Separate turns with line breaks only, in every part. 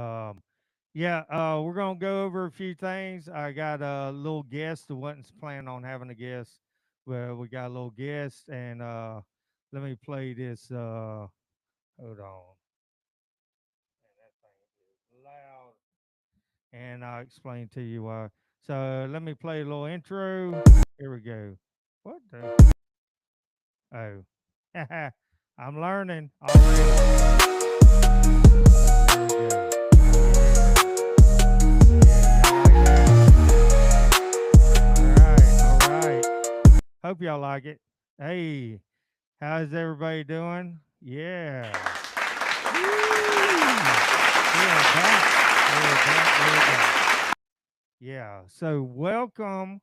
Um, yeah, we're gonna go over a few things. I got a little guest who wasn't planning on having a guest. Well, we got a little guest, and let me play this. Hold on, and that thing is loud, and I'll explain to you why. So let me play a little intro. Here we go. What the? Oh, I'm learning already. There we go. Yeah, yeah, y'all like that? All right, all right. Hope y'all like it. Hey, how's everybody doing? Yeah. Woo! We are back. We're back. We're back. Yeah. So welcome.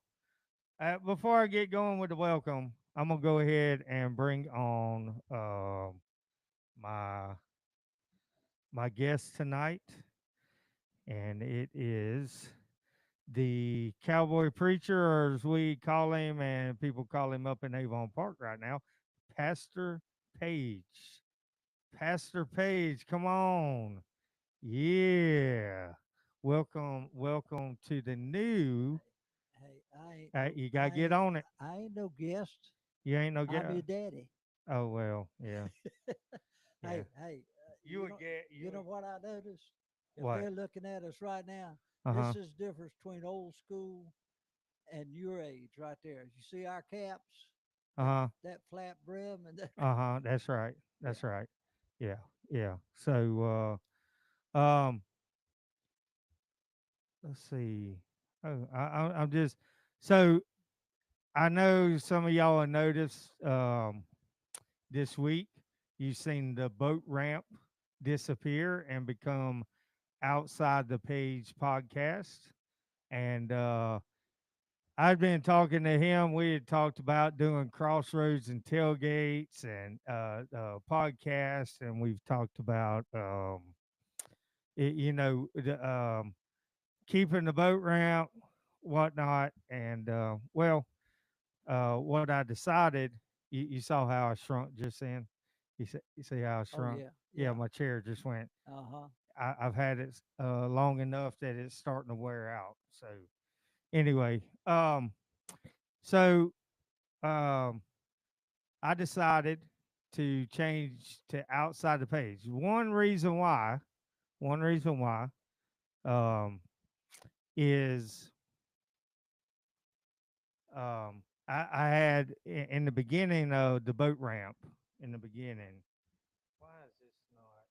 Before I get going with the welcome, I'm gonna go ahead and bring on my my guest tonight, and it is the cowboy preacher, or as we call him, and people call him up in Avon Park right now, Pastor Page. Pastor Page, come on. Yeah. Welcome, welcome to the new.
Hey, I ain't no,
You got to get on it.
I ain't no guest.
You ain't no
I'm
get.
your daddy.
Oh, well, yeah, yeah. You would get, you
you know
would,
what I noticed? If
what?
they're looking at us right now,
Uh huh.
this is the difference between old school and your age right there. You see our caps,
Uh
that
huh.
that flat brim, and that,
Uh huh. That's right.
yeah.
That's right. Yeah. Yeah. So, um, let's see. Oh, I'm just so I know some of y'all have noticed this week you've seen the boat ramp disappear and become outside the page podcast, and I'd been talking to him. We had talked about doing crossroads and tailgates and podcasts, and we've talked about keeping the boat ramp, whatnot, and what I decided. You saw how I shrunk just then. You see how I
Oh
shrunk?
yeah,
Yeah,
yeah.
my chair just went.
Uh huh.
I've had it long enough that it's starting to wear out. So anyway, so um, I decided to change to outside the page. One reason why, um, is I had in the beginning of the boat ramp in the beginning. Why is this not?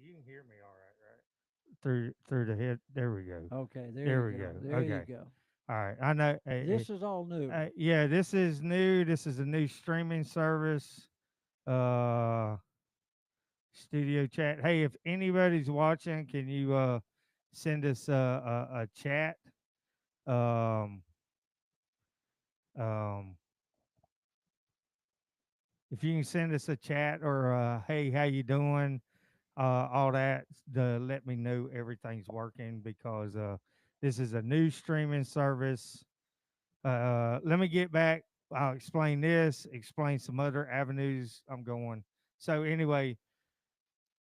You can hear me all right, right? Through the head. There we go.
Okay, there you
There we
go.
go.
There you
Okay.
go.
All right. I know.
This is all new.
Yeah, this is new. This is a new streaming service. Uh, Studio chat. Hey, if anybody's watching, can you send us a chat? Um, um, if you can send us a chat or hey, how you doing? All that to let me know everything's working because this is a new streaming service. Let me get back. I'll explain this, explain some other avenues I'm going. So anyway,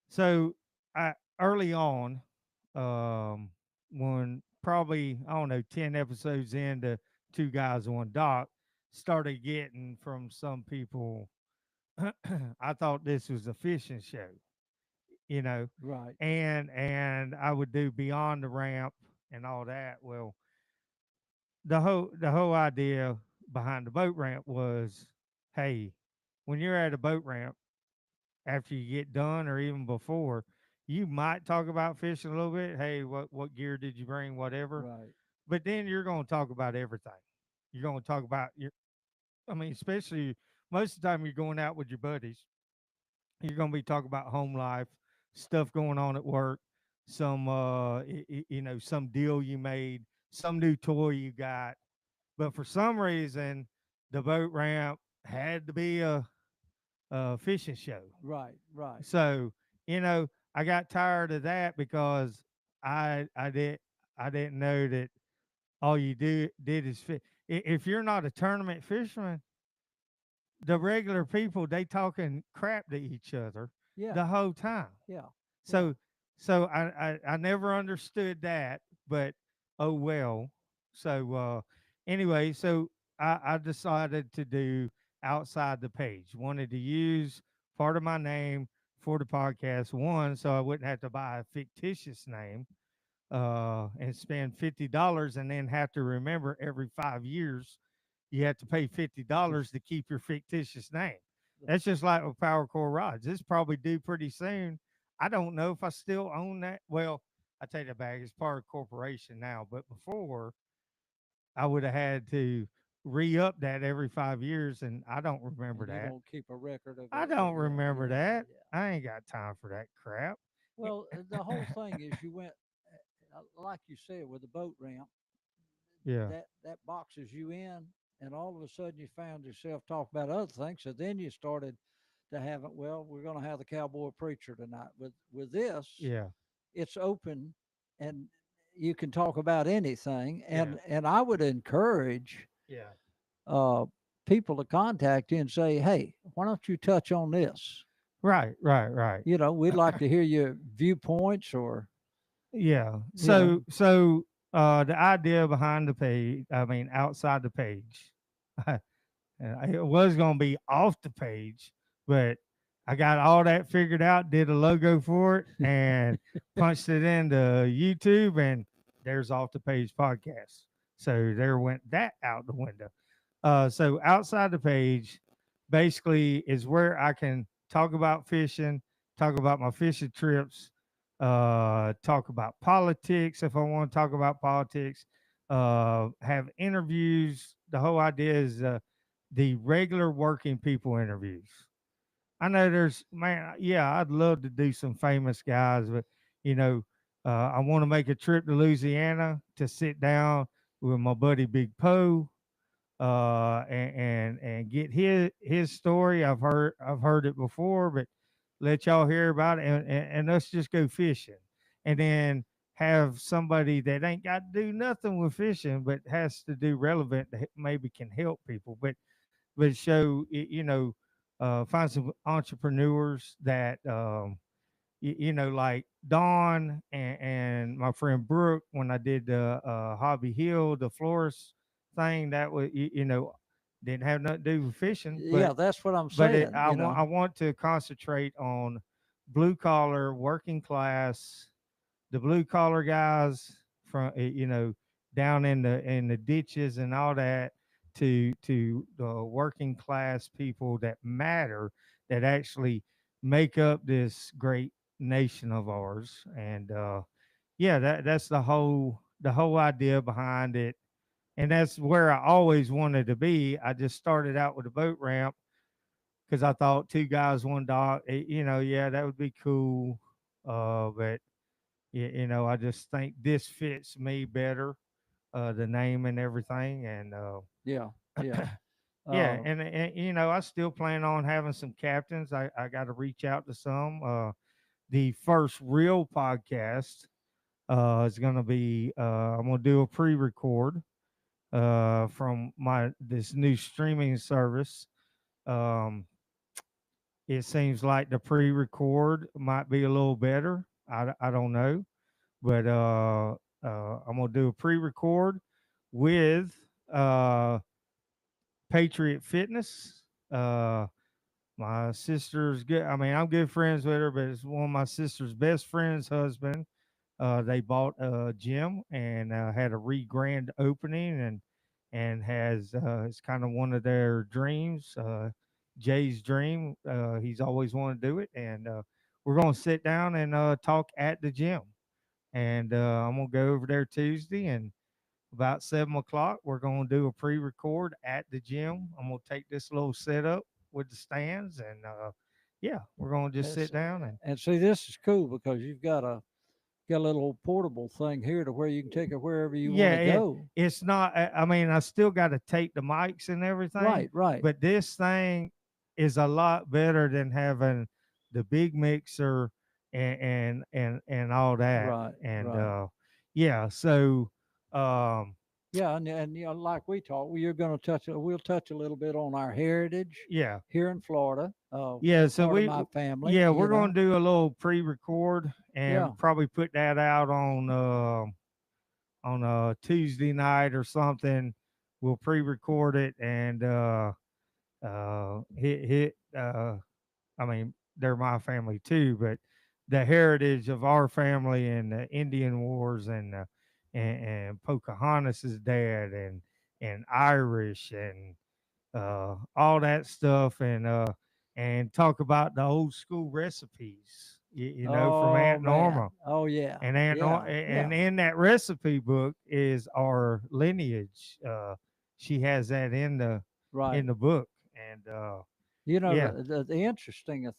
so I early on, um, when probably I don't know 10 episodes into Two Guys One Doc, started getting from some people. I thought this was a fishing show, you know,
Right.
and I would do Beyond the Ramp and all that. Well, the whole idea behind the boat ramp was, hey, when you're at a boat ramp after you get done or even before, you might talk about fishing a little bit. Hey, what gear did you bring? Whatever.
Right.
But then you're going to talk about everything. You're going to talk about your. I mean, especially most of the time you're going out with your buddies. You're going to be talking about home life, stuff going on at work, some some deal you made, some new toy you got. But for some reason, the boat ramp had to be a fishing show.
Right. Right.
So, you know, I got tired of that because I did I didn't know that all you did is fish. If you're not a tournament fisherman, the regular people they talking crap to each other
Yeah.
the whole time.
Yeah.
So
Yeah.
So I never understood that, but oh well. So anyway, so I decided to do outside the page. Wanted to use part of my name for the podcast. One, so I wouldn't have to buy a fictitious name and spend $50 and then have to remember every 5 years you have to pay $50 to keep your fictitious name. That's just like with Power Core Rods. It's probably due pretty soon. I don't know if I still own that. Well, I take that back. It's part of corporation now, but before I would have had to re up that every 5 years, and I don't remember
And you
that.
don't keep a record of
I
it.
don't
Yeah,
remember
yeah,
that.
yeah.
I ain't got time for that crap.
Well, the whole thing is you went, like you said, with the boat ramp,
Yeah.
that boxes you in, and all of a sudden you found yourself talking about other things. So then you started to have it. Well, we're going to have the cowboy preacher tonight. With this,
Yeah.
it's open, and you can talk about anything.
Yeah.
And I would encourage
Yeah.
uh, people to contact you and say, hey, why don't you touch on this?
Right. Right. Right.
You know, we'd like to hear your viewpoints, or
Yeah.
you know,
So the idea behind the page, I mean outside the page. It was gonna be off the page, but I got all that figured out, did a logo for it and punched it into YouTube and there's off the page podcast. So there went that out the window. So outside the page basically is where I can talk about fishing, talk about my fishing trips, talk about politics if I want to talk about politics, have interviews. The whole idea is the regular working people interviews. I know there's man, yeah, I'd love to do some famous guys, but you know, I want to make a trip to Louisiana to sit down with my buddy Big Poe and get his story. I've heard it before, but let y'all hear about it and let's just go fishing, and then have somebody that ain't got to do nothing with fishing, but has to do relevant that maybe can help people, but show find some entrepreneurs that like Don and my friend Brooke when I did the Hobby Hill, the florist thing that was didn't have nothing to do with fishing,
yeah, that's what I'm
but
saying.
I
You
want
know,
I want to concentrate on blue collar working class, the blue collar guys from down in the ditches and all that to the working class people that matter that actually make up this great nation of ours and yeah that's the whole idea behind it and that's where I always wanted to be. I just started out with a boat ramp because I thought two guys one dog yeah that would be cool but I just think this fits me better, the name and everything, and
yeah, yeah.
yeah,
Uh,
and I still plan on having some captains. I got to reach out to some. The first real podcast is going to be I'm going to do a pre-record from my this new streaming service. Um, it seems like the pre-record might be a little better. I don't know but I'm gonna do a pre-record with uh, Patriot Fitness. My sister's good. I mean, I'm good friends with her, but it's one of my sister's best friend's husband. They bought a gym and had a re-grand opening, and has it's kind of one of their dreams. Jay's dream. He's always wanted to do it, and we're gonna sit down and talk at the gym and I'm gonna go over there Tuesday and about 7 o'clock we're gonna do a pre-record at the gym. I'm gonna take this little setup with the stands and yeah, we're gonna just
it's,
sit down and
and see, this is cool because you've got a little portable thing here to where you can take it wherever you want
yeah,
to go.
it's not. I mean, I still got to take the mics and everything,
Right, right,
but this thing is a lot better than having the big mixer and all that.
right,
And
right.
yeah, so um
Yeah, and you know, like we talked, you're going to touch. We'll touch a little bit on our heritage
Yeah.
here in Florida.
Yeah, so
Part of my family,
yeah,
you
we're gonna
know.
do a little pre-record
Yeah,
and probably put that out on a Tuesday night or something. We'll pre-record it and hit I mean, they're my family too, but the heritage of our family and the Indian Wars and Pocahontas's dad and Irish and all that stuff and talk about the old school recipes, from
oh
Aunt
man,
Norma.
oh yeah,
And
yeah,
and
yeah,
in that recipe book is our lineage. She has that
right.
in the book, and
You know,
yeah,
the interesting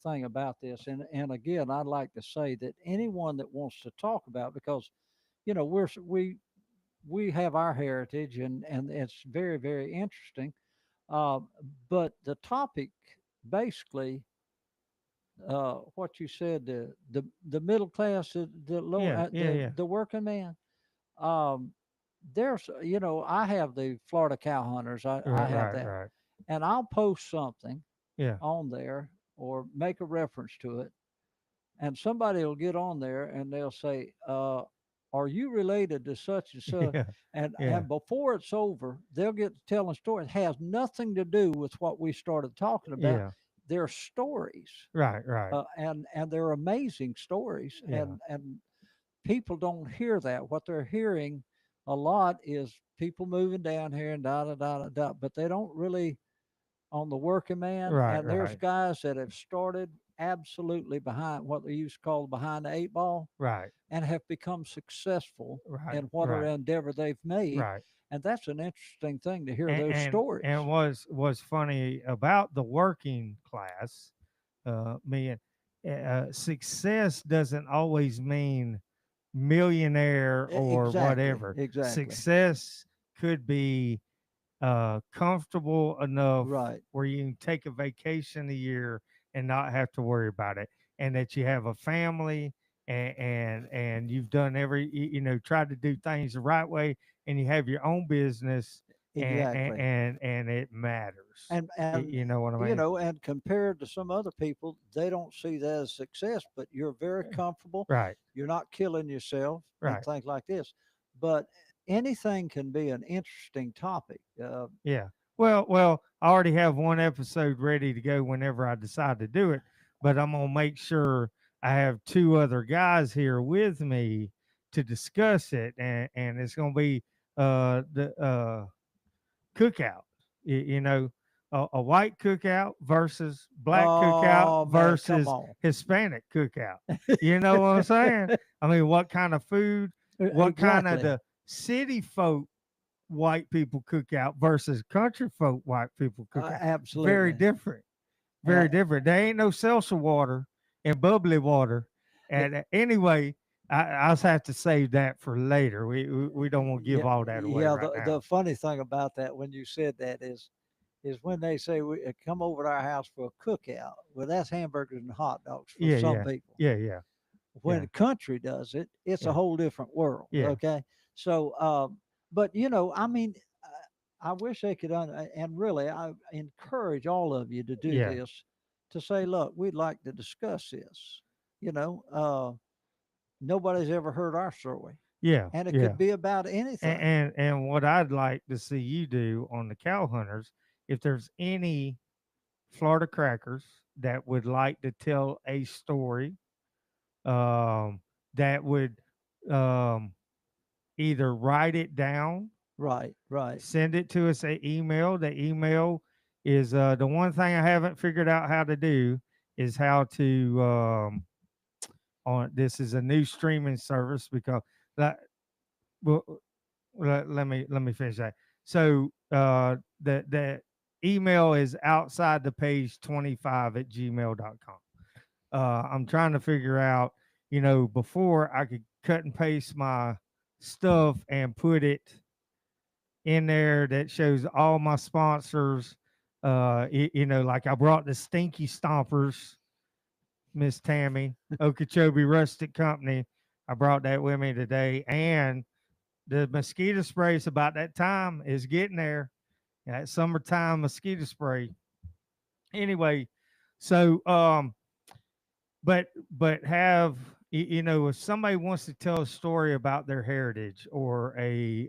thing about this, and again, I'd like to say that anyone that wants to talk about, because you know we have our heritage, and it's very very interesting. Uh, but the topic, basically, what you said, the middle class, the low,
yeah, yeah, yeah,
the working man. Um, there's, you know, I have the Florida Cow Hunters. I
right,
have
right,
that,
right,
and I'll post something
yeah,
on there or make a reference to it, and somebody will get on there and they'll say, "Are you related to such and such?"
yeah, yeah,
And before it's over, they'll get to telling a story. It has nothing to do with what we started talking about.
yeah,
They're stories,
right, right,
and they're amazing stories,
yeah,
and people don't hear that. What they're hearing a lot is people moving down here and da da da da da, but they don't really on the working man.
right,
And there's
right,
guys that have started absolutely behind what they used to call behind the eight ball
right,
and have become successful
right,
in whatever
right,
endeavor they've made.
right.
And that's an interesting thing to hear
and
those
and,
stories.
and was funny about the working class, me success doesn't always mean millionaire or
Exactly,
whatever.
exactly.
Success could be comfortable enough
Right.
where you can take a vacation a year and not have to worry about it, and that you have a family and you've done tried to do things the right way, and you have your own business
Exactly.
and it matters.
And
You know what I
you
mean?
know, and compared to some other people, they don't see that as success, but you're very comfortable.
Right,
You're not killing yourself and
right.
things like this. But anything can be an interesting topic.
Yeah. Well, I already have one episode ready to go whenever I decide to do it, but I'm gonna make sure I have two other guys here with me to discuss it, and it's gonna be the cookout. A white cookout versus black cookout
Oh man, come
versus
on.
Hispanic cookout. You know what I'm saying? I mean, what kind of food? What kind of
Exactly.
the city folk white people cookout versus country folk white people cookout. Very
Absolutely.
different.
Uh,
Very different. There ain't no seltzer water and bubbly water.
it,
And anyway, I'll have to save that for later. We don't want to give
yeah,
all that away
yeah.
right
The
now.
funny thing about that when you said that is when they say come over to our house for a cookout. Well, that's hamburgers and hot dogs for
Yeah,
some
yeah,
people.
yeah, yeah,
When
yeah,
the country does it, it's a
yeah,
whole different world.
yeah,
Okay, so but you know, I mean, I wish they could, and really, I encourage all of you to do
yeah,
this. To say, look, we'd like to discuss this. You know, nobody's ever heard our story,
yeah,
and it
yeah.
could be about anything.
And what I'd like to see you do on the cow hunters, if there's any Florida crackers that would like to tell a story, that would um, either write it down,
Right, right,
send it to us an email. The email is the one thing I haven't figured out how to do is how to on this is a new streaming service because that well, let me finish that. So the email is outside the page 25 at gmail.com. I'm trying to figure out, before I could cut and paste my stuff and put it in there that shows all my sponsors. Like I brought the Stinky Stompers, Miss Tammy, Okeechobee Rustic Company. I brought that with me today, and the mosquito spray is about that time. Is getting there. That summertime mosquito spray. Anyway, so but have if somebody wants to tell a story about their heritage or a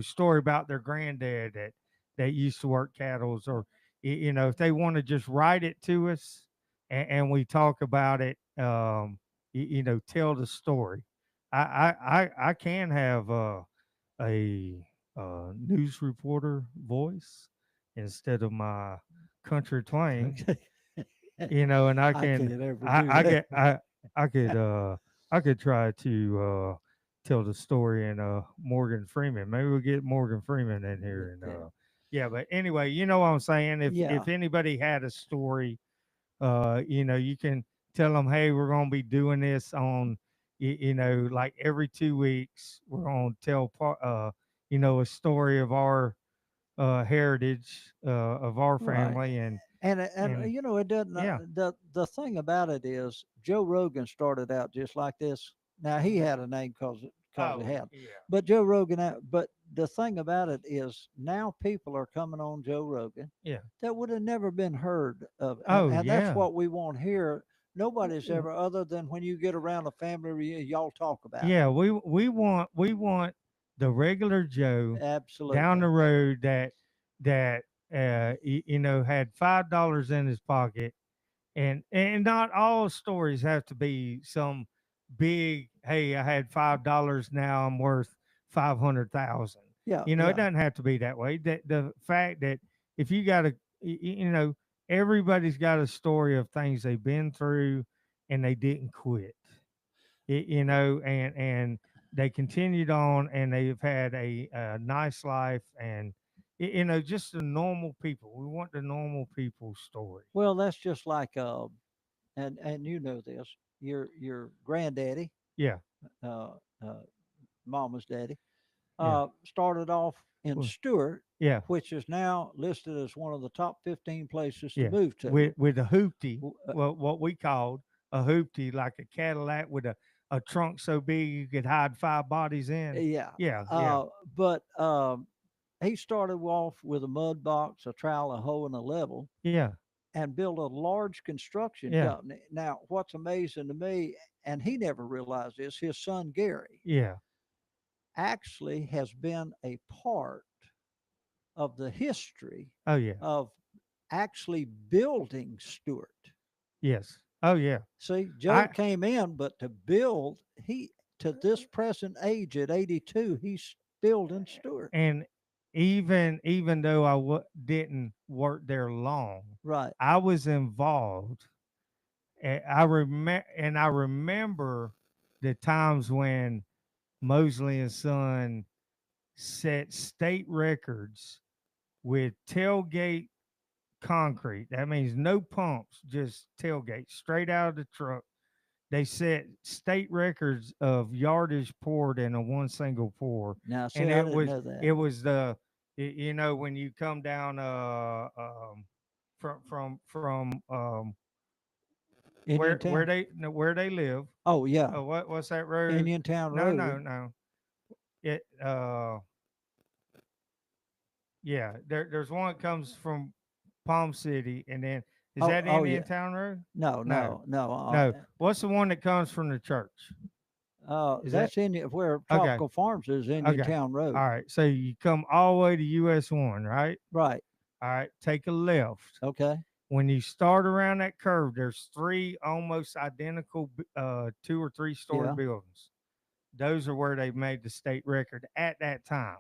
story about their granddad that used to work cattle's, or if they want to just write it to us, and we talk about it, tell the story. I can have a news reporter voice instead of my country twang,
Okay.
and I
I
can
can't ever
I
do
I
that.
get I could try to tell the story in Morgan Freeman. Maybe we'll get Morgan Freeman in here, and
Yeah.
yeah, but anyway, you know what I'm saying. If
Yeah.
anybody had a story, you can tell them, hey, we're gonna be doing this on like every 2 weeks. We're gonna tell a story of our heritage, of our
Right.
family, and
And
and
it doesn't.
yeah.
The thing about it is, Joe Rogan started out just like this. Now he
Mhm.
had a name because he
Oh,
had,
yeah.
but Joe Rogan. But the thing about it is, now people are coming on Joe Rogan
Yeah.
that would have never been heard of,
Oh,
and that's
yeah.
what we want here. Nobody's
W-
ever, other than when you get around a family reunion, y'all talk about it.
Yeah, we want the regular Joe down
Absolutely.
the road that had $5 in his pocket, and not all stories have to be some big, hey, I had $5, now I'm worth 500,000.
Yeah.
It
Yeah.
doesn't have to be that way. The fact that if you got everybody's got a story of things they've been through and they didn't quit. And they continued on, and they've had a nice life, and just the normal people. We want the normal people story.
Well, that's just like and you know this. Your granddaddy,
Yeah.
uh, uh, mama's daddy,
Yeah.
started off in
Well,
Stewart,
yeah.
which is now listed as one of the top 15 places to
Yeah.
move to.
With a hoopty,
W- uh,
well, what we called a hoopty, like a Cadillac with a trunk so big you could hide five bodies in.
yeah,
Yeah. Yeah.
uh, but he started off with a mud box, a trowel, a hoe, and a level,
Yeah.
and built a large construction
Yeah.
company. Now, what's amazing to me, and he never realized this, his son Gary
Yeah.
actually has been a part of the history
Oh, yeah.
of actually building Stewart.
Yes. Oh, yeah.
See, Joe
I
came in, but to build, he to this present age at 82, he's building Stewart.
and even though didn't work there long,
Right.
I was involved. I remember the times when Mosley and Son set state records with tailgate concrete. That means no pumps, just tailgate straight out of the truck. They set state records of yardage poured in a one single pour,
Now, see,
and
I
it
didn't
was
know that.
it was the when you come down from
Indian
where
Town.
they no, where they live.
Oh yeah,
What's that road?
Indian Town
No, no,
Road.
no. It Yeah, there's one that comes from Palm City, and then is
Oh,
that
oh
Indian
yeah.
Town Road?
No,
No,
no, no.
no. What's the one that comes from the church? Is that
That's Indian. Where
okay?
Tropical Farms is, Indian
Okay.
Town Road.
All right. So you come all the way to US one, right?
Right.
All right. Take a left.
Okay.
When you start around that curve, there's three almost identical 2 or 3 story
Yeah.
buildings. Those are where they made the state record at that time.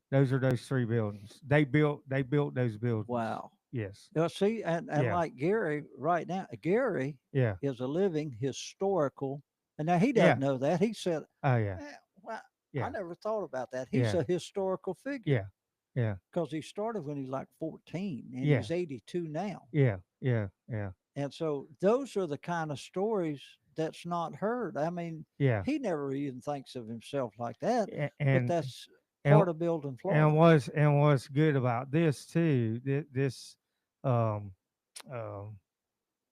Those are those three buildings. They built those buildings.
Wow.
Yes.
See, and
Yeah.
like Gary right now, Gary
Yeah.
is a living historical. And now he doesn't
Yeah.
know that. He said,
Oh yeah.
well, I
Yeah.
never thought about that. He's
Yeah.
a historical figure
Yeah. Yeah.
because he started when he's like 14 and
Yeah.
he's 82 now.
Yeah. Yeah. Yeah.
And so those are the kind of stories that's not heard. I mean,
Yeah.
he never even thinks of himself like that,
A-
but
And
that's
and
part of building
and
Florida.
what's good about this too, this um, um,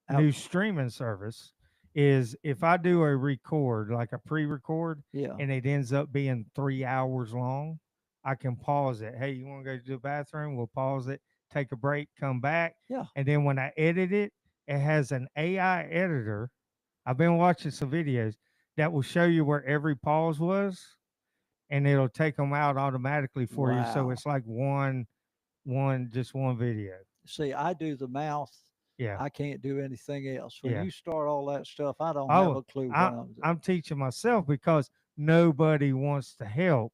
Out,
new streaming service is if I do a record, like a pre-record,
Yeah.
and it ends up being 3 hours long, I can pause it. Hey, you want to go to the bathroom? We'll pause it, take a break, come back,
Yeah.
and then when I edit it, it has an AI editor. I've been watching some videos that will show you where every pause was, and it'll take them out automatically for you. So
Wow.
it's like just one video.
See, I do the mouth.
Yeah,
I can't do anything else. When
yeah.
you start all that stuff, I don't have
Oh,
a clue
I
what I'm doing.
I'm teaching myself because nobody wants to help.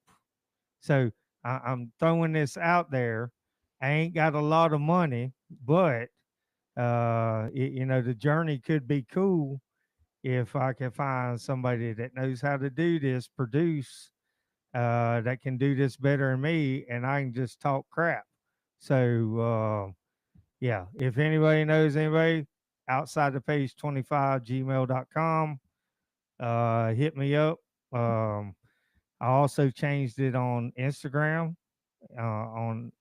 So I'm throwing this out there. I ain't got a lot of money, but the journey could be cool if I can find somebody that knows how to do this, produce, that can do this better than me, and I can just talk crap. So yeah, if anybody knows anybody outside the page 25 gmail.com, hit me up. Um, I also changed it on Instagram, on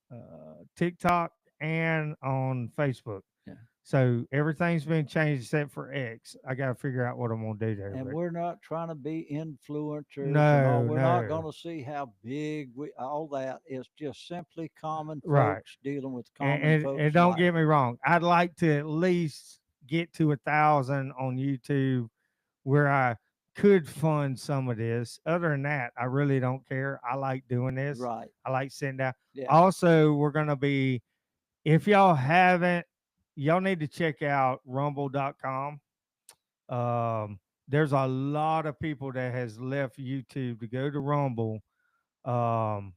TikTok, and on Facebook.
Yeah.
So everything's been changed except for X. I got to figure out what I'm gonna do there.
And
But
we're not trying to be influencers and all.
no,
We're not
no,
going to see how big we all that is. Just simply common
right.
folks dealing with
And,
common
and, and
folks'
don't
life.
get me wrong. I'd like to at least get to 1,000 on YouTube where I could fund some of this. Other than that, I really don't care. I like doing this.
Right.
I like sitting down.
Yeah.
Also, we're gonna be, if y'all haven't, y'all need to check out rumble.com. There's a lot of people that has left YouTube to go to Rumble. And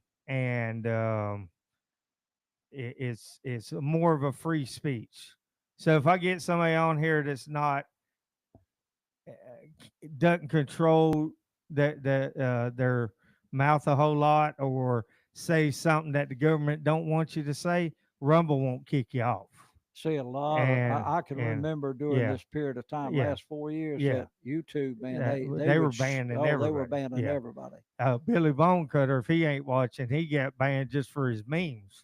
it's more of a free speech. So if I get somebody on here that's not doesn't control their mouth a whole lot, or say something that the government don't want you to say, Rumble won't kick you off.
See, a lot of
And
I can
and
remember during
yeah,
this period of time,
yeah,
last 4 years,
yeah.
that YouTube, man, they
They
would
were banning
they were
everybody.
banning
Yeah.
everybody.
Billy Bonecutter, if he ain't watching, he got banned just for his memes.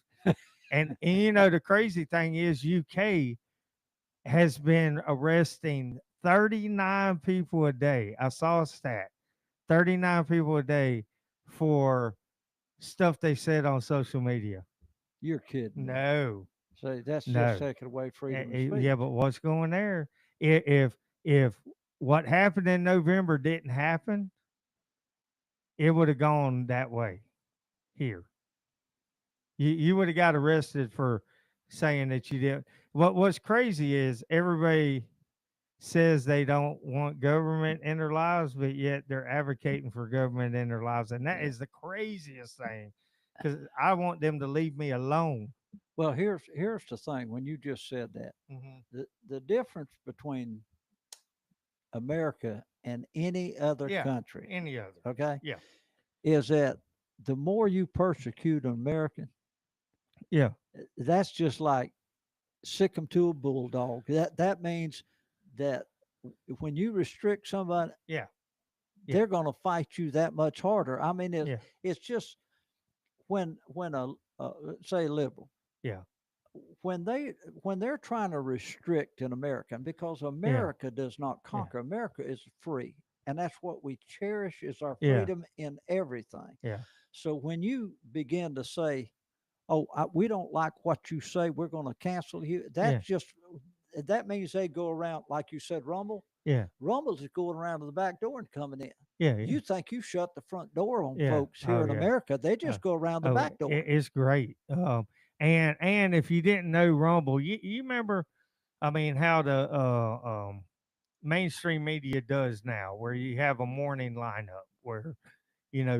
And the crazy thing is, UK has been arresting 39 people a day. I saw a stat, 39 people a day for stuff they said on social media.
You're kidding me.
No,
See, that's just
no.
taking away freedom of
Yeah,
speech.
but what's going there? If what happened in November didn't happen, it would have gone that way here. You would have got arrested for saying that you did. What's crazy is everybody says they don't want government in their lives, but yet they're advocating for government in their lives, and that
Yeah.
is the craziest thing. Because I want them to leave me alone.
Well, here's the thing. When you just said that,
Hmm.
the difference between America and any other
Yeah,
country,
any other.
okay,
Yeah,
is that the more you persecute an American,
yeah,
that's just like sick 'em to a bulldog. That means that when you restrict somebody,
yeah, yeah,
they're going to fight you that much harder. I mean,
yeah,
it's just when a say liberal,
yeah,
when they when they're trying to restrict an American, because
yeah,
America does not
yeah,
conquer. America is free, and that's what we cherish is our
yeah,
freedom in everything.
yeah,
So when you begin to say, "Oh, we don't like what you say, we're going to cancel you,"
yeah,
that means they go around, like you said, Rumble.
yeah,
Rumbles is going around to the back door and coming in.
yeah, yeah,
You think you shut the front door on
yeah.
folks here
Oh
in
yeah.
America? They
Uh,
just go around the
oh,
back door.
it's great. And if you didn't know Rumble, you remember, I mean, how the mainstream media does now, where you have a morning lineup where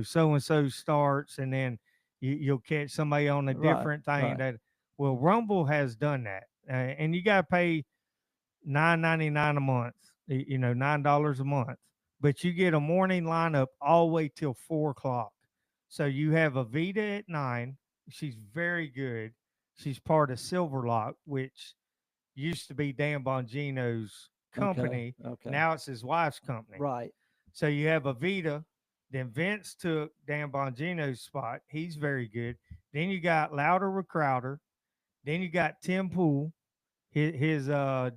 so and so starts, and then you'll catch somebody on a
Right,
different thing.
right.
That well, Rumble has done that, and you got to pay 9.99 a month. $9 a month, but you get a morning lineup all the way till 4 o'clock. So you have a Vita at 9. She's very good. She's part of Silverlock, which used to be Dan Bongino's
Okay,
company.
okay.
Now it's his wife's company.
Right.
So you have a Vita. Then Vince took Dan Bongino's spot. He's very good. Then you got Louder with Crowder. Then you got Tim Pool, his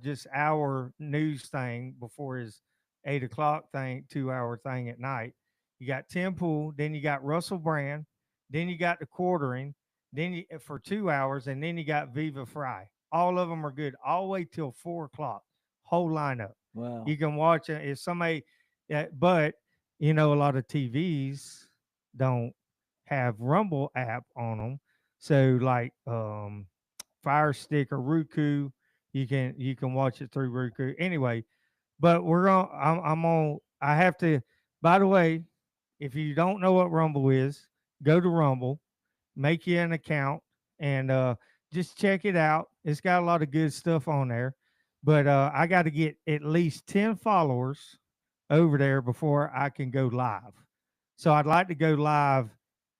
just hour news thing before his 8 o'clock thing, 2 hour thing at night. You got Tim Pool, then you got Russell Brand, then you got the quartering, then you, for 2 hours, and then you got Viva Fry. All of them are good all the way till 4 o'clock. Whole lineup.
Wow.
You can watch it if somebody, but a lot of TVs don't have Rumble app on them. So like Fire Stick or Roku, you can watch it through Roku. Anyway, but I'm on. I have to. By the way, if you don't know what Rumble is, go to Rumble, make you an account, and just check it out. It's got a lot of good stuff on there. But I got to get at least 10 followers over there before I can go live. So I'd like to go live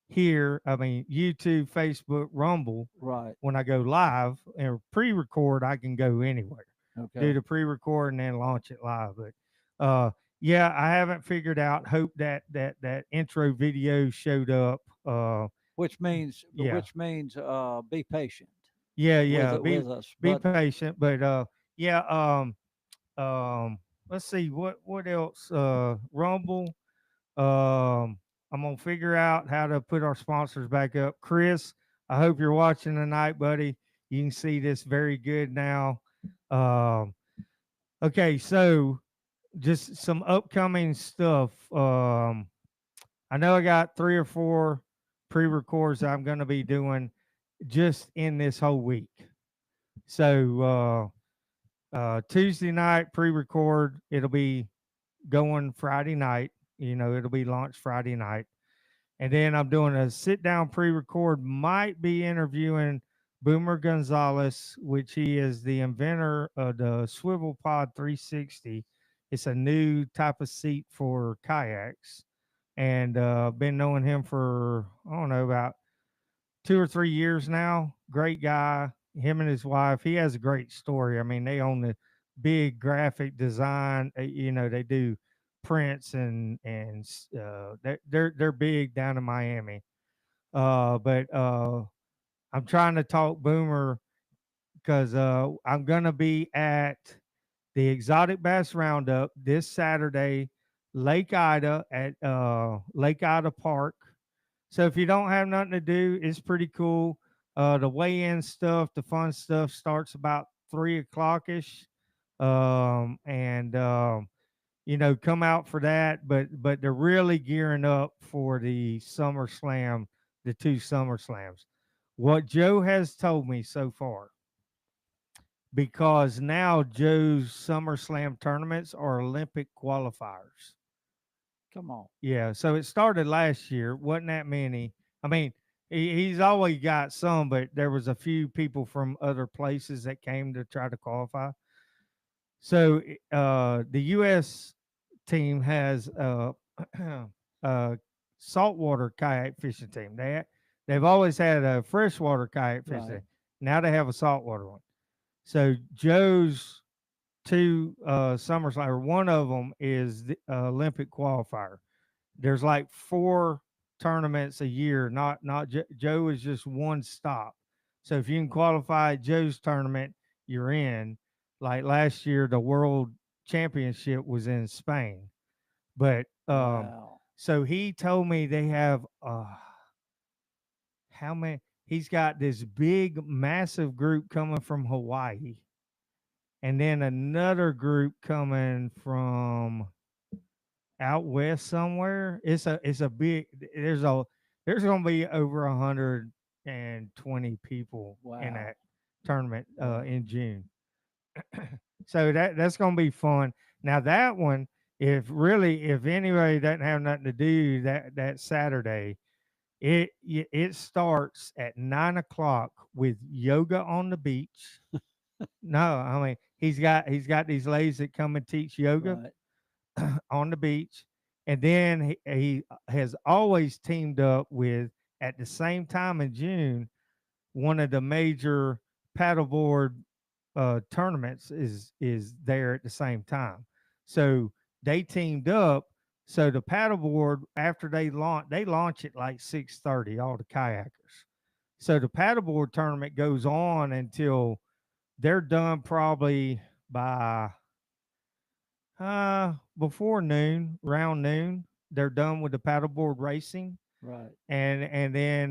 here. I mean, YouTube, Facebook, Rumble.
Right.
When I go live and pre-record, I can go anywhere. Do
Okay.
the pre-record and then launch it live. But yeah, I haven't figured out. Hope that intro video showed up.
Which
Yeah,
means be patient
yeah. Be
with us.
be
But
patient, but yeah. Let's see what else. Rumble. Um, I'm gonna figure out how to put our sponsors back up. Chris, I hope you're watching tonight, buddy. You can see this very good now. Um, okay, so just some upcoming stuff. I know I got 3 or 4 pre-records I'm gonna be doing just in this whole week. So Tuesday night pre-record, it'll be going Friday night. It'll be launched Friday night. And then I'm doing a sit down pre record, might be interviewing Boomer Gonzalez, which he is the inventor of the Swivel Pod 360. It's a new type of seat for kayaks. And been knowing him for, I don't know, about 2 or 3 years now. Great guy. Him and his wife. He has a great story. I mean, they own the big graphic design. They do prints and they're big down in Miami. But I'm trying to talk Boomer because I'm gonna be at the Exotic Bass Roundup this Saturday, Lake Ida at Lake Ida Park. So if you don't have nothing to do, it's pretty cool. The weigh-in stuff, the fun stuff starts about 3 o'clock ish, and come out for that. But they're really gearing up for the Summer Slam, the two Summer Slams. What Joe has told me so far, because now Joe's Summer Slam tournaments are Olympic qualifiers.
come on.
Yeah, so it started last year. Wasn't that many? I mean, he's always got some, but there was a few people from other places that came to try to qualify. So the U.S. team has a saltwater kayak fishing team. They've always had a freshwater kayak fishing
Right.
team. Now they have a saltwater one. So Joe's two SummerSlam, or one of them is the Olympic qualifier. There's like 4 tournaments a year. Not Joe is just one stop. So if you can qualify at Joe's tournament, you're in. Like last year, the World Championship was in Spain. But
Wow.
so he told me they have how many? He's got this big, massive group coming from Hawaii, and then another group coming from out west somewhere. It's a big. There's gonna be over 120 people in
Wow.
that tournament
Wow.
in June. So that's gonna be fun. Now that one, if anybody doesn't have nothing to do that Saturday, it starts at 9 o'clock with yoga on the beach. No, I mean he's got these ladies that come and teach yoga
Right.
on the beach, and then he has always teamed up with, at the same time in June, one of the major paddleboard tournaments is there at the same time. So they teamed up. So the paddleboard, after they launch at like 6:30. All the kayakers. So the paddleboard tournament goes on until they're done probably by Before noon, around noon, they're done with the paddleboard racing,
Right.
and then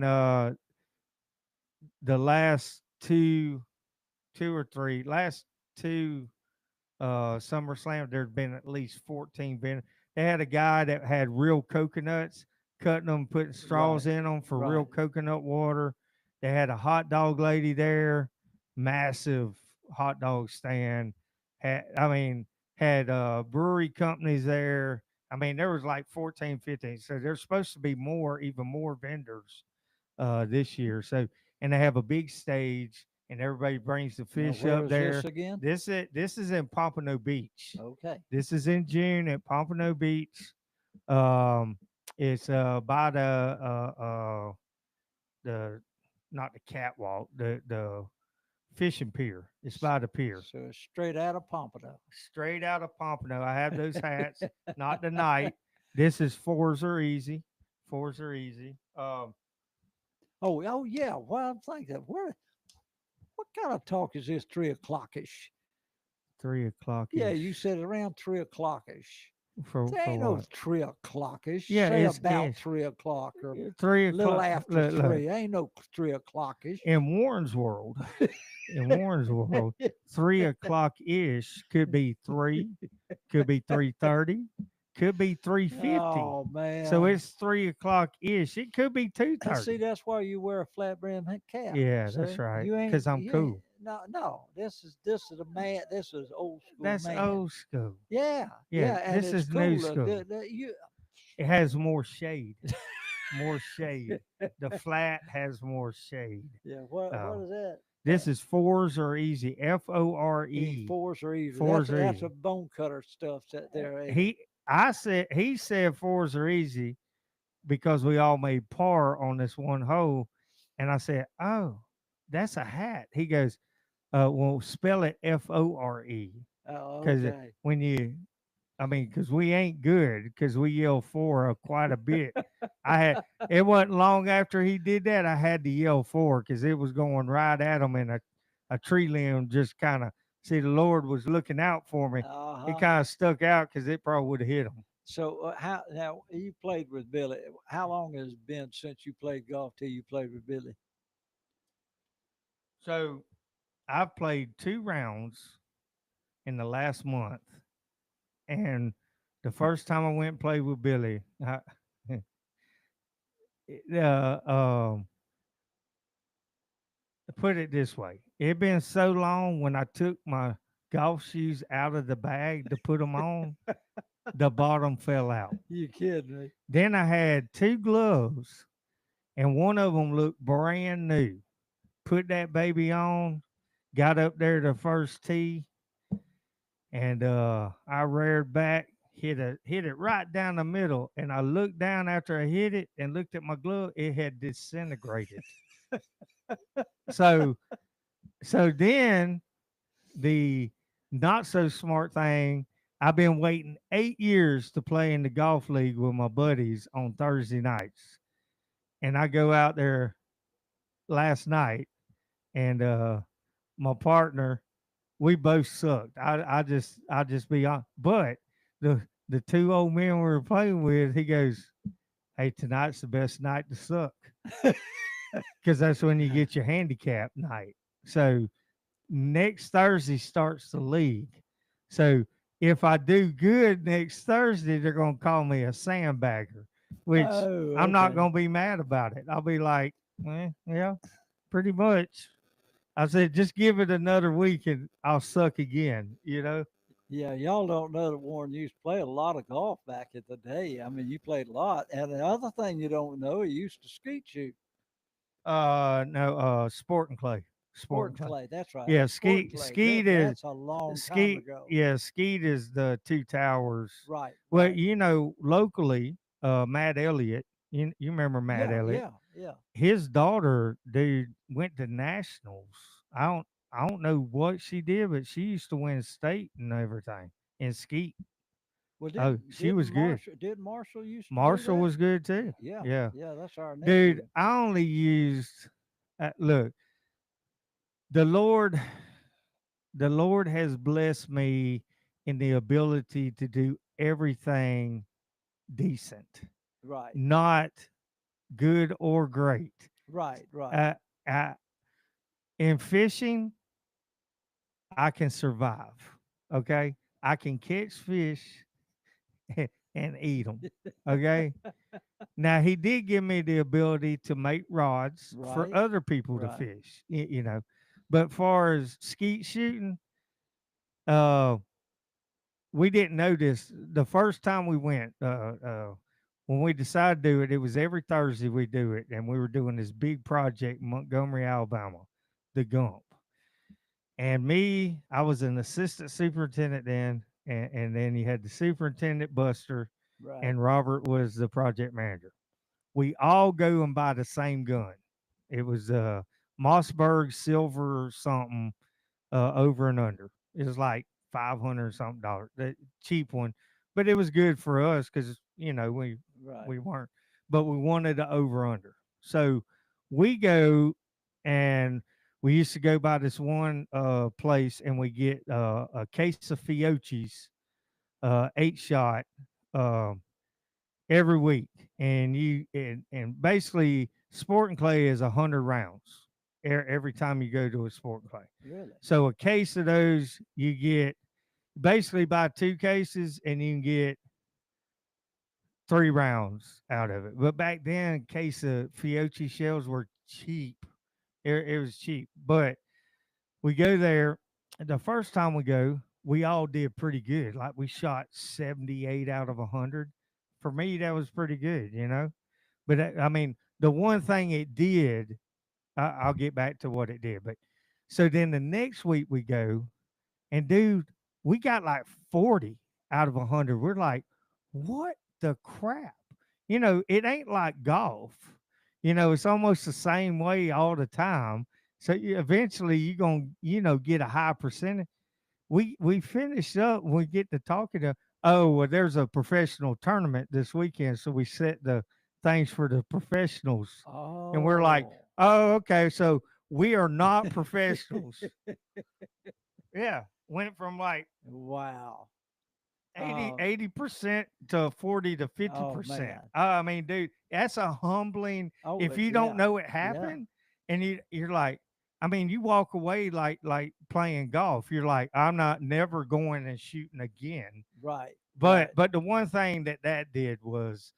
the last two or three last two SummerSlam, there's been at least 14 vendors. They had a guy that had real coconuts, cutting them, putting straws
Right.
in them for real
Right.
coconut water. They had a hot dog lady there, massive hot dog stand. Had brewery companies there. I mean, there was like 14, 15. So there's supposed to be more, even more vendors this year. So, and they have a big stage, and everybody brings the
Now,
fish
where
up
is this
there.
again?
This is in Pompano Beach.
Okay.
This is in June at Pompano Beach. Um, it's by the not the catwalk, the fishing pier. It's
S-
by the pier,
So it's straight out of Pompano.
straight out of Pompano. I have those hats. Not tonight. This is fours are easy. Fours are easy.
Oh, yeah. Well, I'm thinking, what kind of talk is this 3 o'clock ish?
3 o'clock
Yeah, you
ish.
said around 3 o'clock ish. There
For
ain't no
what?
3 o'clock ish.
Yeah,
Say
it's
about 3 o'clock or a
three
little
o'clock.
after
Look,
3. Ain't no 3 o'clock ish.
in Warren's world, in Warren's world, 3 o'clock ish could be three, could be 3:30, could be 3:50.
Oh
So
man.
it's 3 o'clock ish. It could be two
See,
thirty.
that's why you wear a flat brim cap.
Yeah, that's
See,
right.
you ain't
Cause I'm
you ain't
cool.
no. This is a man. This is old school
That's
man.
old school.
Yeah,
Yeah,
yeah, and
this
it's
is new
cool.
school.
You
It has more shade. More shade. The flat has more shade.
Yeah, what
Oh,
is that?
this is fours are easy. FORE.
Fours are easy.
Fours are
That's a
easy.
bone cutter stuff that there, ain't it?
He said fours are easy because we all made par on this one hole. And I said, oh, that's a hat. He goes, well, spell it FORE.
Oh,
Because
okay.
when because we ain't good because we yell for quite a bit. It wasn't long after he did that, I had to yell for because it was going right at him and a tree limb just kind of, see, the Lord was looking out for me.
Uh
It
huh.
kind of stuck out because it probably would have hit him.
So how now you played with Billy? How long has it been since you played golf till you played with Billy?
So I've played 2 rounds in the last month. And the first time I went and played with Billy, um, put it this way, it been so long when I took my golf shoes out of the bag to put them on, the bottom fell out.
You kidding me?
Then I had 2 gloves, and one of them looked brand new. Put that baby on, got up there to first tee, and I reared back, hit it right down the middle, and I looked down after I hit it and looked at my glove. It had disintegrated. So then the not so smart thing. I've been waiting 8 years to play in the golf league with my buddies on Thursday nights, and I go out there last night, and my partner, we both sucked. I just be on, but the 2 old men we were playing with, he goes, "Hey, tonight's the best night to suck because that's when you get your handicap night." So next Thursday starts the league. So if I do good next Thursday, they're gonna call me a sandbagger, which
Oh,
I'm not
okay.
gonna be mad about it. I'll be like, yeah, pretty much. I said, just give it another week and I'll suck again, you know?
Yeah, y'all don't know that Warren used to play a lot of golf back in the day. I mean, you played a lot. And the other thing you don't know, he used to skeet shoot.
No, sport and clay. Sport
Sport
and
and
clay.
clay. That's right.
Yeah,
Sport and
skeet
clay.
skeet is
That's a long time
skeet
ago.
yeah, skeet is the two towers.
Right,
Well,
right.
locally, Matt Elliott, you remember Matt
Yeah,
Elliott?
yeah, yeah.
His daughter, dude, went to nationals. I don't I don't know what she did, but she used to win state and everything in skeet.
Well,
Oh, she was good.
Did Marshall used to do
Marshall
that?
was good too.
Yeah,
Yeah.
yeah. That's our
Dude,
nephew.
I only used look, the Lord the Lord has blessed me in the ability to do everything decent,
Right.
not good or great.
Right. Right.
Uh, I, in fishing, I can survive. Okay, I can catch fish and eat them. Okay. Now he did give me the ability to make rods for
Right.
other people to
Right.
fish. But far as skeet shooting, uh, we didn't know this the first time we went. When we decided to do it, it was every Thursday we do it, and we were doing this big project in Montgomery, Alabama, the Gump. And me, I was an assistant superintendent then, and then you had the superintendent Buster,
Right.
and Robert was the project manager. We all go and buy the same gun. It was Mossberg Silver something over and under. It was like 500 something dollars, the cheap one, but it was good for us because we
Right.
weren't, but we wanted the over under. So we go and we used to go by this one place and we get a case of Fiocchi's 8 shot. Um, every week, and basically Sporting Clay is 100 rounds every time you go to a Sporting Clay.
Really.
So a case of those you get basically buy 2 cases and you can get 3 rounds out of it. But back then, a case of Fiocchi shells were cheap. It was cheap, but we go there. The first time we go, we all did pretty good. Like we shot 78 out of 100. For me, that was pretty good. But I mean, the one thing it did, I'll get back to what it did. But so then the next week we go, and dude, we got like 40 out of 100. We're like, what the crap? It ain't like golf. It's almost the same way all the time. So eventually you're going to, get a high percentage. We finish up, we get to talking to, oh, well, there's a professional tournament this weekend. So we set the things for the professionals. And we're like,
Oh.
oh, okay. So we are not professionals. Yeah. Went from like
Wow.
80,
Um,
80% to 40 to
oh
50%.
man.
I mean, dude, that's a humbling.
Oh,
If you don't
yeah.
know it
Yeah.
happened, and you're like, I mean, you walk away like playing golf. You're like, I'm not never going and shooting again.
Right.
But
Right.
but the one thing that did was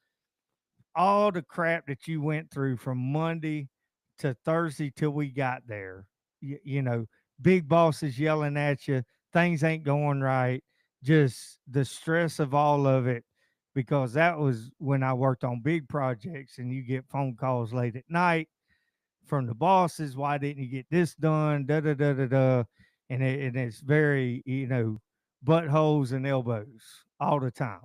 all the crap that you went through from Monday to Thursday till we got there. Big bosses yelling at you, things ain't going right, just the stress of all of it. Because that was when I worked on big projects, and you get phone calls late at night from the bosses. Why didn't you get this done? Da da da da da. And it's very, buttholes and elbows all the time.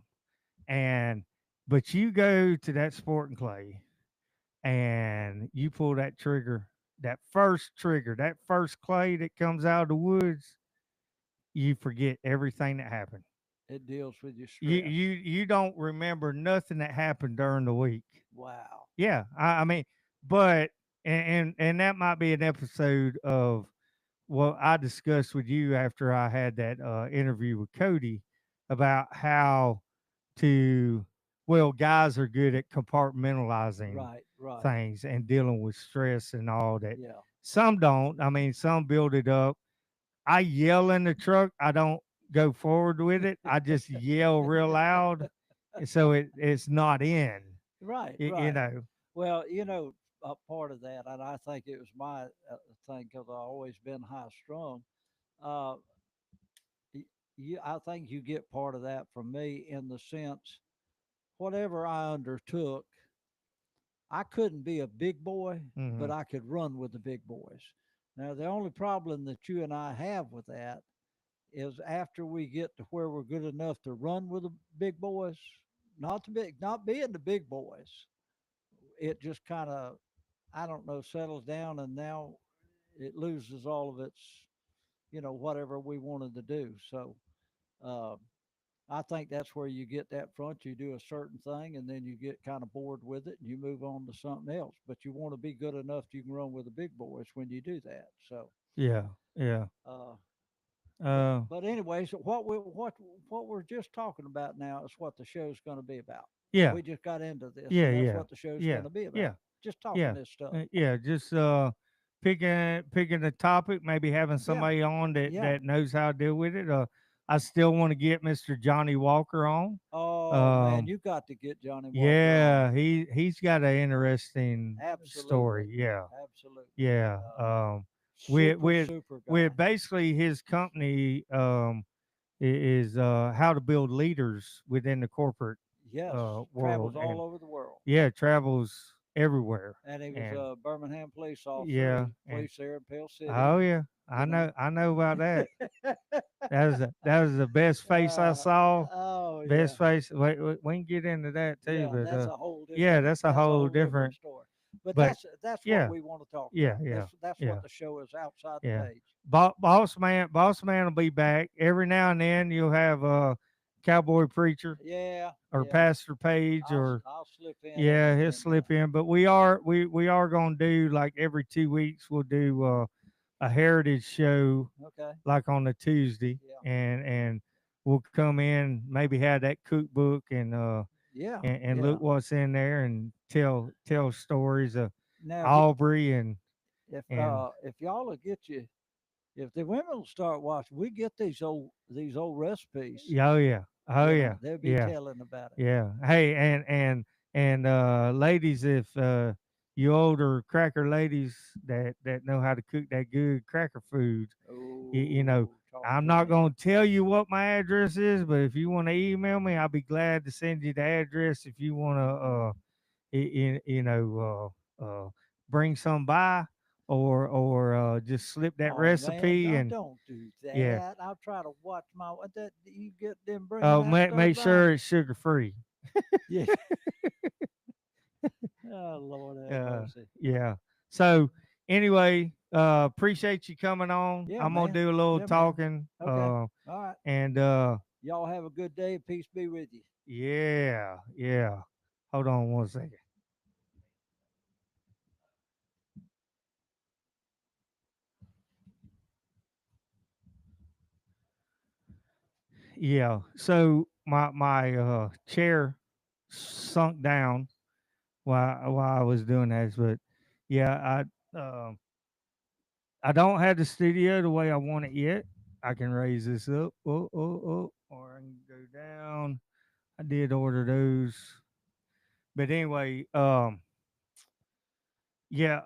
And but you go to that Sporting Clay and you pull that trigger, that first clay that comes out of the woods, you forget everything that happened.
It deals with your
You
stress.
you you don't remember nothing that happened during the week.
Wow.
Yeah, I mean, but and that might be an episode of what I discussed with you after I had that interview with Cody about how to well, guys are good at compartmentalizing
Right. Right.
things and dealing with stress and all that.
Yeah.
Some don't. I mean, some build it up. I yell in the truck. I don't go forward with it. I just yell real loud, and so it's not in.
Right.
You
Right.
know.
Well, a part of that, and I think it was my thing because I always been high strung. Uh, I think you get part of that from me in the sense, whatever I undertook, I couldn't be a big boy, but
Hmm.
I could run with the big boys. Now, the only problem that you and I have with that is after we get to where we're good enough to run with the big boys, not being the big boys, it just kind of, I don't know, settles down, and now it loses all of its, whatever we wanted to do. So, uh, I think that's where you get that front. You do a certain thing and then you get kind of bored with it and you move on to something else. But you want to be good enough you can run with the big boys when you do that. So,
Yeah. Yeah.
uh,
Uh,
But anyways, what we're just talking about now is what the show's going to be about.
yeah,
We just got into this,
yeah,
so that's
yeah,
what the show's
yeah,
going to be
yeah,
about. Just talking
yeah,
this stuff.
yeah. Just picking a topic, maybe having
Yeah,
somebody on that
yeah.
that knows how to deal with it. I still want to get Mr. Johnny Walker on.
Oh man,
Um,
you got to get Johnny Walker on.
yeah, he's got an interesting
Absolutely,
story. Yeah,
absolutely.
yeah. With
Super,
with
super guy.
with basically his company is how to build leaders within the corporate
Yes,
world,
travels all
and
over the world.
yeah, travels everywhere.
And he was
And
a Birmingham police officer. He
yeah,
was
and
police there in Pale City.
oh yeah,
You know.
I know about that. That was the best face I
uh,
saw.
oh yeah,
Best face. We can get into that too,
yeah.
but
That's a whole
yeah,
different.
that's a
That's a
whole
whole different
different.
story. But
But
that's what
yeah,
we want to talk
yeah,
about.
yeah,
That's what
yeah,
the show is outside the
yeah.
page.
Boss man will be back every now and then. You'll have a cowboy preacher
Yeah,
or
yeah.
Pastor Page or
I'll slip in
yeah, he'll
and
slip in. But we are gonna do like every 2 weeks. We'll do a heritage show
okay.
like on a Tuesday,
Yeah,
and we'll come in, maybe have that cookbook
yeah,
and
yeah.
look what's in there and tell stories of
Now
Aubrey and
if y'all will get you, if the women will start watching, we get these old recipes.
yeah, oh yeah, oh
You
yeah,
know, they'll be
yeah,
telling about it.
yeah. Hey, and ladies, if you older cracker ladies that know how to cook that good cracker food, you know,
Oh, talk
I'm
to
not
me.
going to tell you what my address is, but if you want to email me, I'll be glad to send you the address. If you want to, you know, bring some by, or just slip that
Oh man,
recipe
I
and
don't do
yeah.
that. I'll try to watch my that you get them bringing that stuff
Make
by.
sure it's sugar free.
Yeah. Oh Lord have
Uh,
mercy.
yeah. So anyway, appreciate you coming on.
Yeah,
I'm gonna
man.
do a little
Yeah, man.
talking.
Okay. All right.
And
Y'all have a good day. Peace be with you.
yeah, yeah. Hold on 1 second. Yeah. So my chair sunk down while I was doing that, but yeah, I don't have the studio the way I want it yet. I can raise this up, or I can go down. I did order those, but anyway, yeah,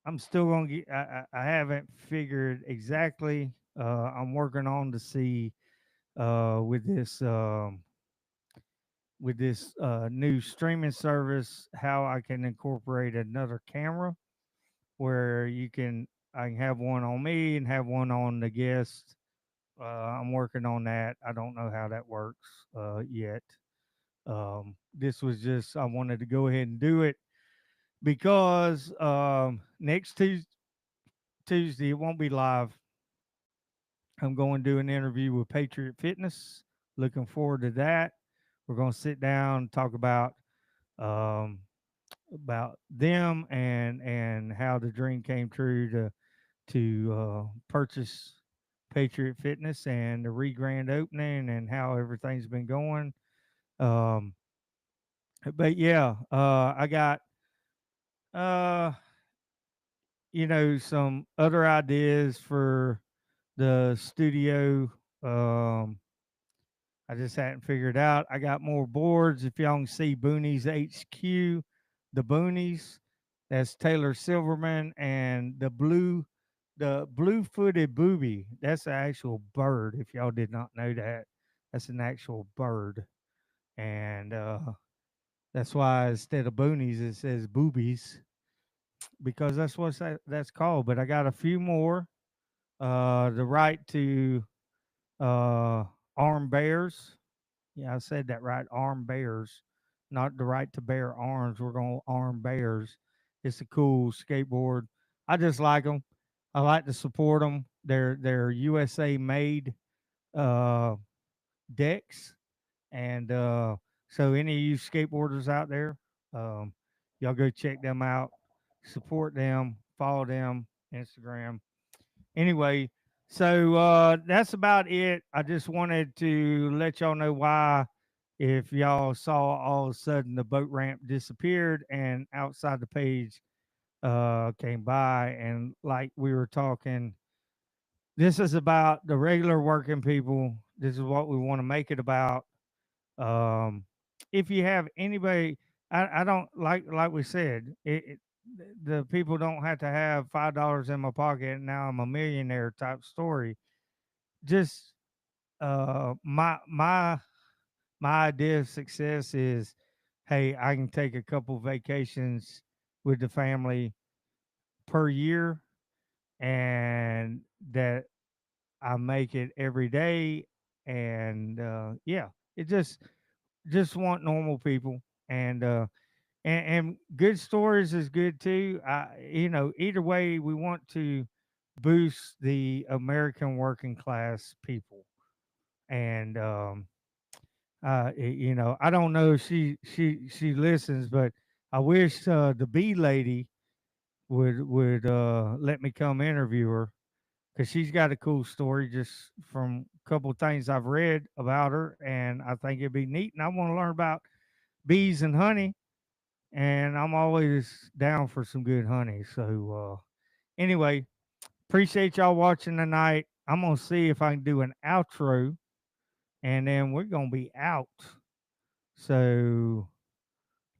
I'm still gonna get. I haven't figured exactly. I'm working on to see with this new streaming service how I can incorporate another camera where I can have one on me and have one on the guest. I'm working on that. I don't know how that works yet. This was just I wanted to go ahead and do it because next Tuesday it won't be live. I'm going to do an interview with Patriot Fitness. Looking forward to that. We're going to sit down and talk um, about them and how the dream came true to purchase Patriot Fitness and the re-grand opening and how everything's been going. Um, but yeah, I got uh, some other ideas for the studio. Um, I just hadn't figured out. I got more boards. If y'all can see Boonies HQ, the Boonies, that's Taylor Silverman, and the blue-footed booby. That's an actual bird. If y'all did not know that, that's an actual bird, and that's why instead of Boonies it says boobies because that's called. But I got a few more. The right to uh, arm bears. Yeah, I said that right. Arm bears, not the right to bear arms. We're gonna arm bears. It's a cool skateboard. I just like them. I like to support them. They're USA made uh, decks, and so any of you skateboarders out there, um, y'all go check them out, support them, follow them, Instagram. Anyway, So that's about it. I just wanted to let y'all know why. If y'all saw all of a sudden the boat ramp disappeared and outside the page came by, and like we were talking, this is about the regular working people. This is what we want to make it about. Um, if you have anybody, I don't like we said, the people don't have to have $5 in my pocket and now I'm a millionaire type story. Just my idea of success is, hey, I can take a couple vacations with the family per year, and that I make it every day. And yeah, it just want normal people. And and good stories is good too. Either way, we want to boost the American working class people. And I don't know if she listens, but I wish the bee lady would let me come interview her, because she's got a cool story just from a couple of things I've read about her, and I think it'd be neat. And I want to learn about bees and honey, and I'm always down for some good honey. So anyway, appreciate y'all watching tonight. I'm gonna see if I can do an outro, and then we're gonna be out. So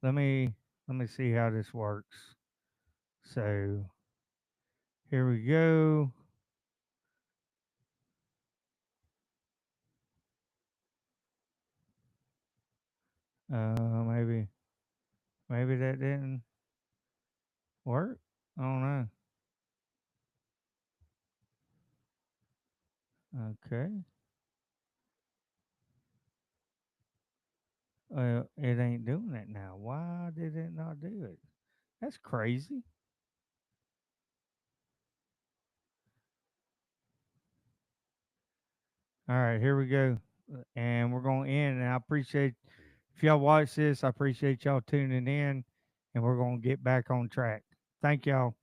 let me let me see how this works. So here we go. Maybe that didn't work. I don't know. Okay. It ain't doing it now. Why did it not do it? That's crazy. All right, here we go. And we're going to end. And I appreciate, if y'all watch this, I appreciate y'all tuning in. And we're going to get back on track. Thank y'all.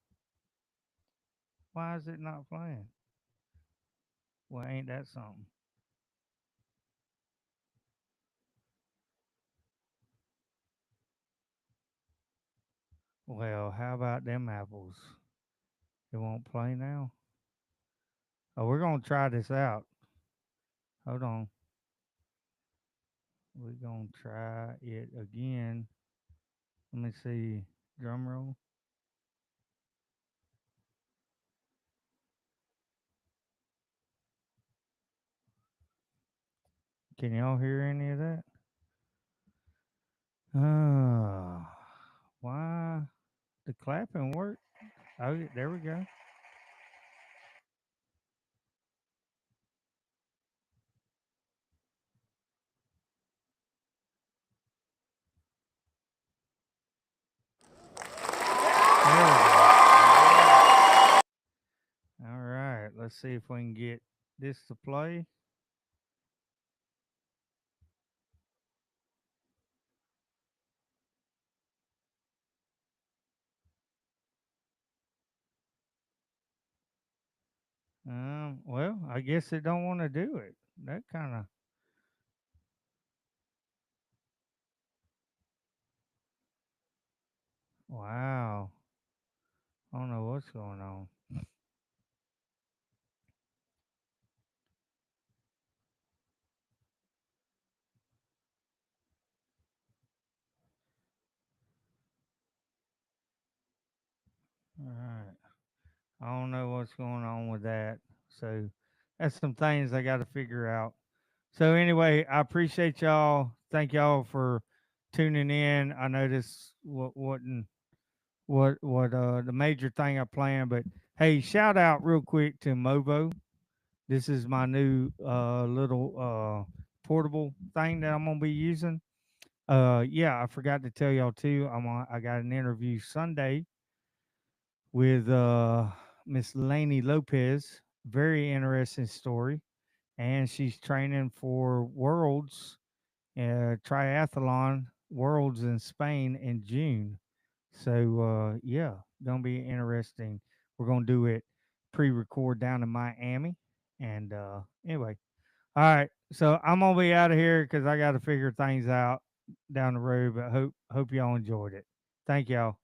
Why is it not playing? Well, ain't that something? Well, how about them apples? It won't play now? Oh, we're going to try this out. Hold on. We're going to try it again. Let me see. Drum roll. Can y'all hear any of that? Oh, why the clapping work? Oh, there we go. There we go. All right, let's see if we can get this to play. Well, I guess it don't want to do it. That kind of wow. I don't know what's going on. All right, I don't know what's going on with that. So that's some things I got to figure out. So anyway, I appreciate y'all. Thank y'all for tuning in. I know this wasn't what the major thing I planned, but hey, shout out real quick to Movo. This is my new little portable thing that I'm gonna be using. Yeah, I forgot to tell y'all too. I got an interview Sunday with Miss Lainey Lopez. Very interesting story, and she's training for Worlds triathlon Worlds in Spain in June. So yeah, gonna be interesting. We're gonna do it pre-record down in Miami, And anyway, all right. So I'm gonna be out of here because I got to figure things out down the road. But hope y'all enjoyed it. Thank y'all.